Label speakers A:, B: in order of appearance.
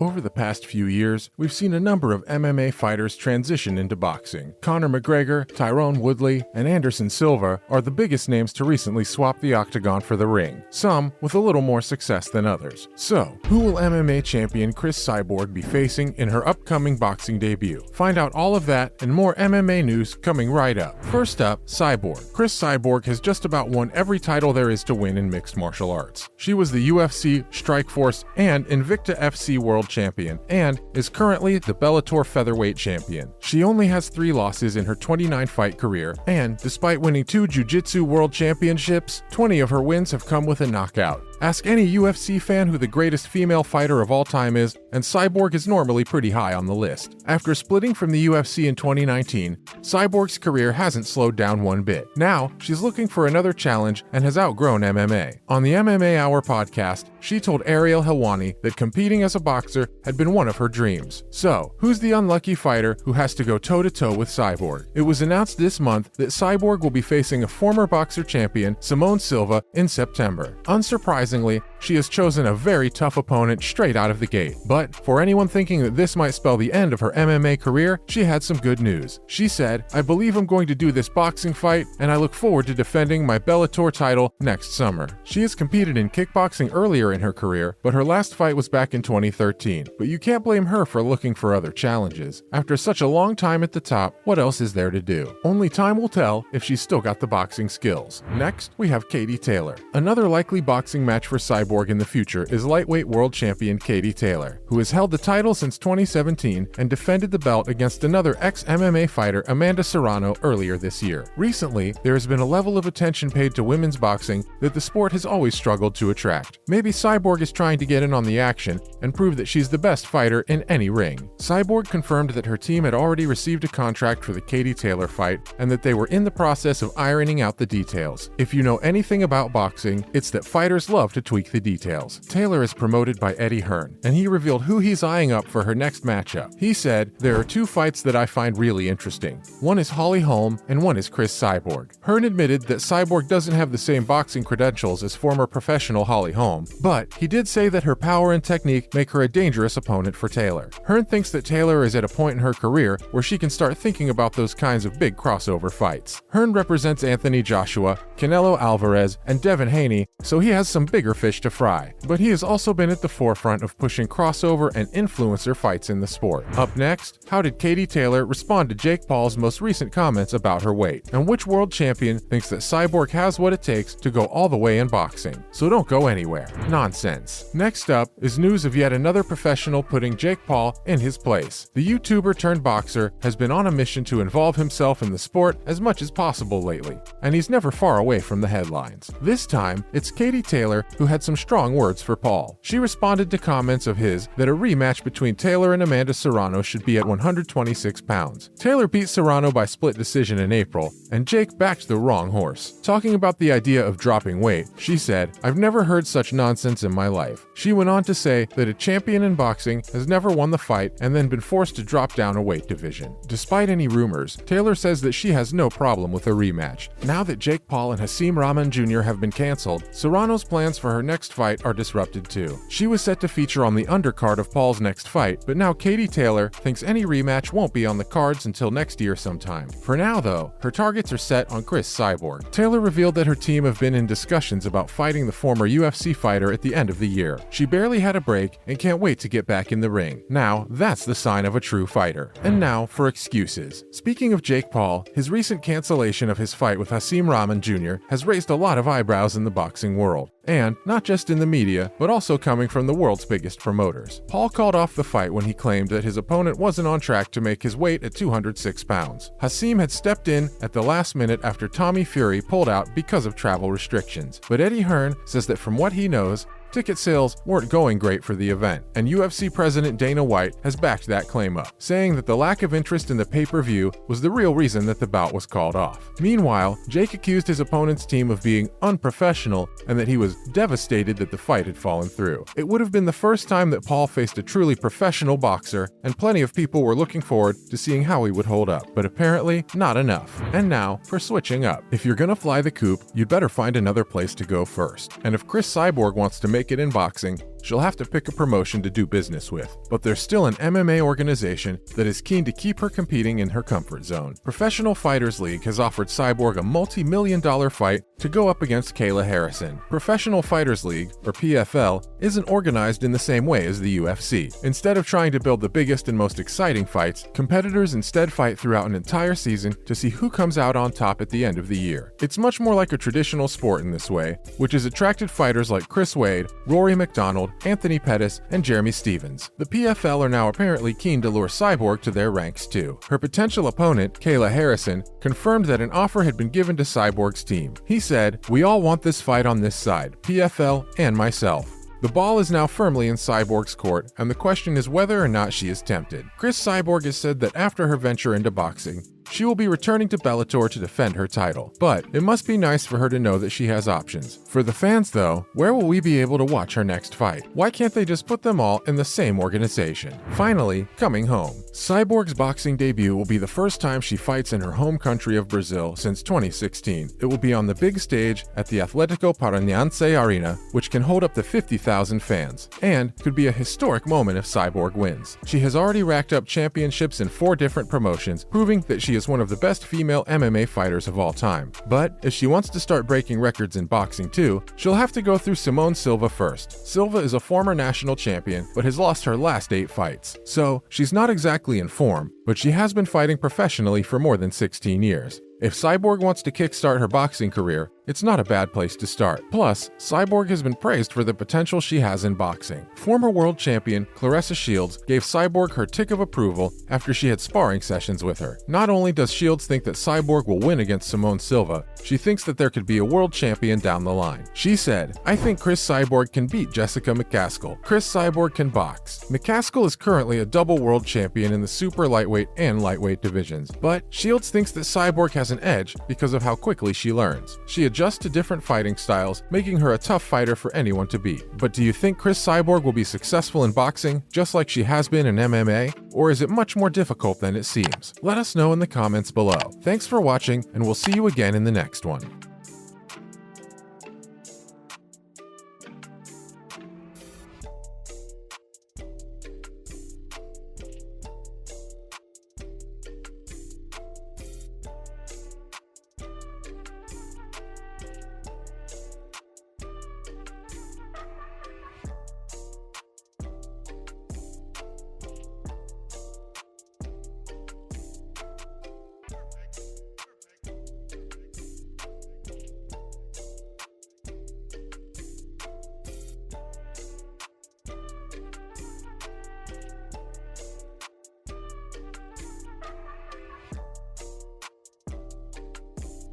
A: Over the past few years, we've seen a number of MMA fighters transition into boxing. Conor McGregor, Tyrone Woodley, and Anderson Silva are the biggest names to recently swap the octagon for the ring, some with a little more success than others. So, who will MMA champion Cris Cyborg be facing in her upcoming boxing debut? Find out all of that and more MMA news coming right up. First up, Cyborg. Cris Cyborg has just about won every title there is to win in mixed martial arts. She was the UFC, Strikeforce, and Invicta FC World Champion, and is currently the Bellator featherweight champion. She only has 3 losses in her 29-fight career, and despite winning 2 Jiu-Jitsu World Championships, 20 of her wins have come with a knockout. Ask any UFC fan who the greatest female fighter of all time is, and Cyborg is normally pretty high on the list. After splitting from the UFC in 2019, Cyborg's career hasn't slowed down one bit. Now, she's looking for another challenge and has outgrown MMA. On the MMA Hour podcast, she told Ariel Helwani that competing as a boxer had been one of her dreams. So, who's the unlucky fighter who has to go toe-to-toe with Cyborg? It was announced this month that Cyborg will be facing a former boxer champion, Simone Silva, in September. Unsurprisingly, she has chosen a very tough opponent straight out of the gate. But for anyone thinking that this might spell the end of her MMA career, she had some good news. She said, "I believe I'm going to do this boxing fight, and I look forward to defending my Bellator title next summer." She has competed in kickboxing earlier in her career, but her last fight was back in 2013. But you can't blame her for looking for other challenges. After such a long time at the top, what else is there to do? Only time will tell if she's still got the boxing skills. Next, we have Katie Taylor. Another likely boxing match for Cyborg in the future is lightweight world champion Katie Taylor, who has held the title since 2017 and defended the belt against another ex-MMA fighter, Amanda Serrano, earlier this year. Recently, there has been a level of attention paid to women's boxing that the sport has always struggled to attract. Maybe Cyborg is trying to get in on the action and prove that she's the best fighter in any ring. Cyborg confirmed that her team had already received a contract for the Katie Taylor fight and that they were in the process of ironing out the details. If you know anything about boxing, it's that fighters love to tweak the details. Taylor is promoted by Eddie Hearn, and he revealed who he's eyeing up for her next matchup. He said, "There are 2 fights that I find really interesting. One is Holly Holm, and one is Cris Cyborg." Hearn admitted that Cyborg doesn't have the same boxing credentials as former professional Holly Holm, but he did say that her power and technique make her a dangerous opponent for Taylor. Hearn thinks that Taylor is at a point in her career where she can start thinking about those kinds of big crossover fights. Hearn represents Anthony Joshua, Canelo Alvarez, and Devin Haney, so he has some bigger fish to fry. But he has also been at the forefront of pushing crossover and influencer fights in the sport. Up next, how did Katie Taylor respond to Jake Paul's most recent comments about her weight? And which world champion thinks that Cyborg has what it takes to go all the way in boxing? So don't go anywhere. Nonsense. Next up is news of yet another professional putting Jake Paul in his place. The YouTuber turned boxer has been on a mission to involve himself in the sport as much as possible lately, and he's never far away from the headlines. This time, it's Katie Taylor who had some strong words for Paul. She responded to comments of his that a rematch between Taylor and Amanda Serrano should be at 126 pounds. Taylor beat Serrano by split decision in April, and Jake backed the wrong horse. Talking about the idea of dropping weight, she said, "I've never heard such nonsense in my life." She went on to say that a champion in boxing has never won the fight and then been forced to drop down a weight division. Despite any rumors, Taylor says that she has no problem with a rematch. Now that Jake Paul and Hasim Rahman Jr. have been canceled, Serrano's plans for her next fight are disrupted too. She was set to feature on the undercard of Paul's next fight, but now Katie Taylor thinks any rematch won't be on the cards until next year sometime. For now though, her targets are set on Cris Cyborg. Taylor revealed that her team have been in discussions about fighting the former UFC fighter at the end of the year. She barely had a break and can't wait to get back in the ring. Now, that's the sign of a true fighter. And now for excuses. Speaking of Jake Paul, his recent cancellation of his fight with Hasim Rahman Jr. has raised a lot of eyebrows in the boxing world. And not just in the media, but also coming from the world's biggest promoters. Paul called off the fight when he claimed that his opponent wasn't on track to make his weight at 206 pounds. Hasim had stepped in at the last minute after Tommy Fury pulled out because of travel restrictions. But Eddie Hearn says that from what he knows, ticket sales weren't going great for the event, and UFC President Dana White has backed that claim up, saying that the lack of interest in the pay-per-view was the real reason that the bout was called off. Meanwhile, Jake accused his opponent's team of being unprofessional and that he was devastated that the fight had fallen through. It would have been the first time that Paul faced a truly professional boxer, and plenty of people were looking forward to seeing how he would hold up, but apparently not enough. And now for switching up. If you're gonna fly the coop, you'd better find another place to go first. And if Cris Cyborg wants to make it in boxing, she'll have to pick a promotion to do business with. But there's still an MMA organization that is keen to keep her competing in her comfort zone. Professional Fighters League has offered Cyborg a multi-million-dollar fight to go up against Kayla Harrison. Professional Fighters League, or PFL, isn't organized in the same way as the UFC. Instead of trying to build the biggest and most exciting fights, competitors instead fight throughout an entire season to see who comes out on top at the end of the year. It's much more like a traditional sport in this way, which has attracted fighters like Chris Wade, Rory McDonald, Anthony Pettis, and Jeremy Stevens. The PFL are now apparently keen to lure Cyborg to their ranks too. Her potential opponent, Kayla Harrison, confirmed that an offer had been given to Cyborg's team. He said, "We all want this fight on this side, PFL and myself." The ball is now firmly in Cyborg's court, and the question is whether or not she is tempted. Cris Cyborg has said that after her venture into boxing, she will be returning to Bellator to defend her title, but it must be nice for her to know that she has options. For the fans though, where will we be able to watch her next fight? Why can't they just put them all in the same organization? Finally, coming home. Cyborg's boxing debut will be the first time she fights in her home country of Brazil since 2016. It will be on the big stage at the Atlético Paranaense Arena, which can hold up to 50,000 fans, and could be a historic moment if Cyborg wins. She has already racked up championships in 4 different promotions, proving that she is one of the best female MMA fighters of all time. But if she wants to start breaking records in boxing too, she'll have to go through Simone Silva first. Silva is a former national champion, but has lost her last 8 fights. So she's not exactly in form, but she has been fighting professionally for more than 16 years. If Cyborg wants to kickstart her boxing career, it's not a bad place to start. Plus, Cyborg has been praised for the potential she has in boxing. Former world champion Claressa Shields gave Cyborg her tick of approval after she had sparring sessions with her. Not only does Shields think that Cyborg will win against Simone Silva, she thinks that there could be a world champion down the line. She said, "I think Cris Cyborg can beat Jessica McCaskill. Cris Cyborg can box. McCaskill is currently a double world champion in the super lightweight and lightweight divisions, but Shields thinks that Cyborg has an edge because of how quickly she learns. She adjusts to different fighting styles, making her a tough fighter for anyone to beat. But do you think Cris Cyborg will be successful in boxing, just like she has been in MMA? Or is it much more difficult than it seems? Let us know in the comments below. Thanks for watching, and we'll see you again in the next one.